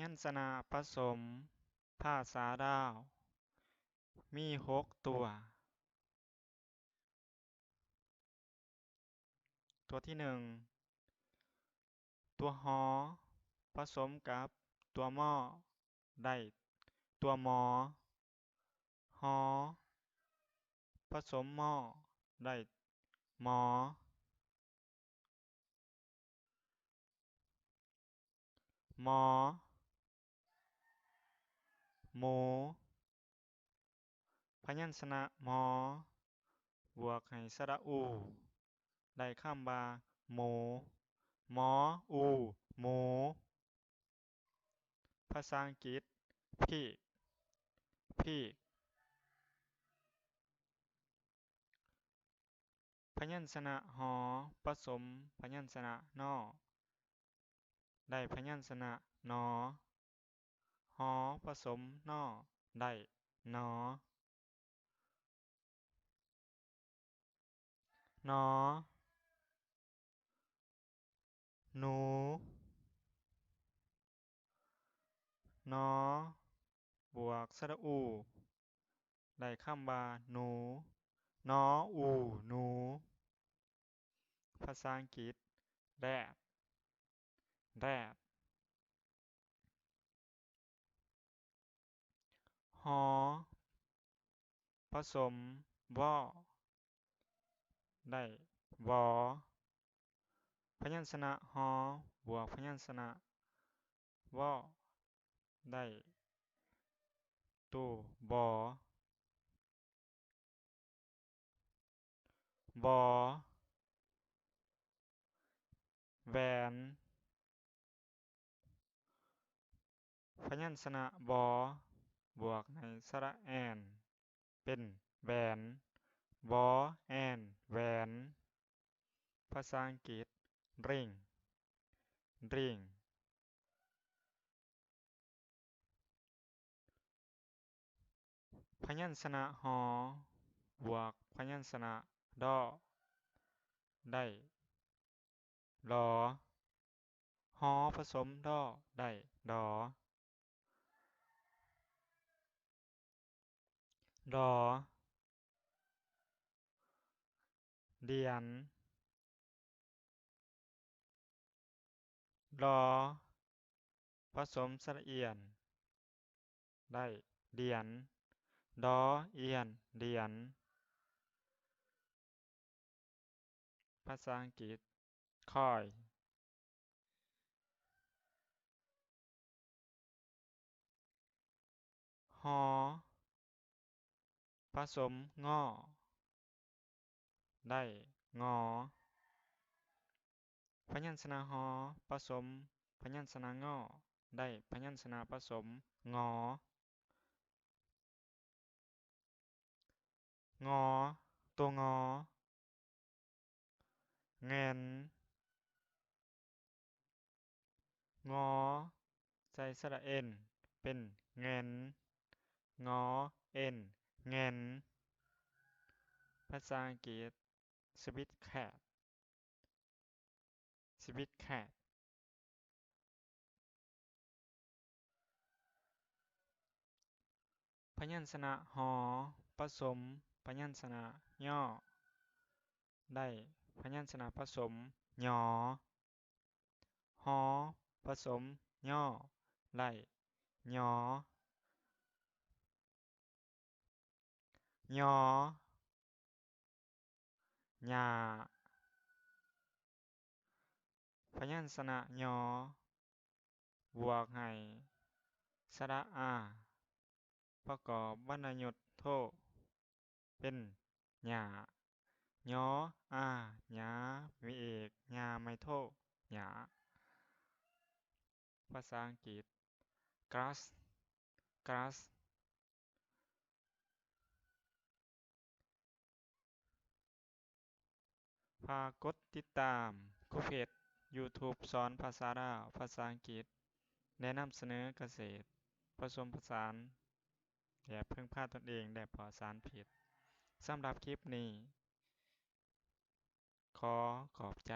ยัญชนะผสมภาษาดาวมี6ตัวตัวที่ตัวหอผสมกับตัวมอได้ตัวมอหอผสมมอได้หมอหมอหมูพยัญชนะหมอบวกให้สระอูได้คำว่าหมูหมออูหมูภาษาอังกฤษพี่พี่พยัญชนะหอผสมพยัญชนะนอได้พยัญชนะนอหอผสมนอได้นอนอหนูนอบวกสระอูได้คำว่าหนูนออูหนูภาษาอังกฤษแรดแรดหอผสมวอได้วอพยัญชนะหอบวกพยัญชนะวอได้ตัวบอบอแหวนพยัญชนะบอบวกในสระแอนเป็นแหวนวอแอนแหวนภาษาอังกฤษริงริงพยัญชนะหอบวกพยัญชนะดอได้ดอหอผสมดอได้ดอดอเดียนรอผสมสระเอียนได้เดียนดอเอียนเดียนภาษาอังกฤษคอยหอผสมงอได้งอพยัญชนะหอผสมพยัญชนะงอได้พยัญชนะผสมงองอตัวงอเงินงอใส่สระเอ็นเป็นเงินงอเอ็นเงินภาษาอังกฤษสวิตแคทสวิตแคทพยัญชนะหอผสมพยัญชนะย่อได้พยัญชนะผสมยอหอผสมย่อได้ยอยอยาพยัญชนะยอบวกให้สระอาประกอบวรรณยุกต์โทเป็นหญ้ายออาหญ้ามีเอกหญ้าไม่โทหญ้าภาษาอังกฤษ grass grass ฝากกดติดตามคุเพจ YouTube สอนภาษาลาวภาษาอังกฤษแนะนำเสนอเกษตรผสมผสานและพึ่งพาตนเองและปลอดสารพิษสำหรับคลิปนี้ขอขอบใจ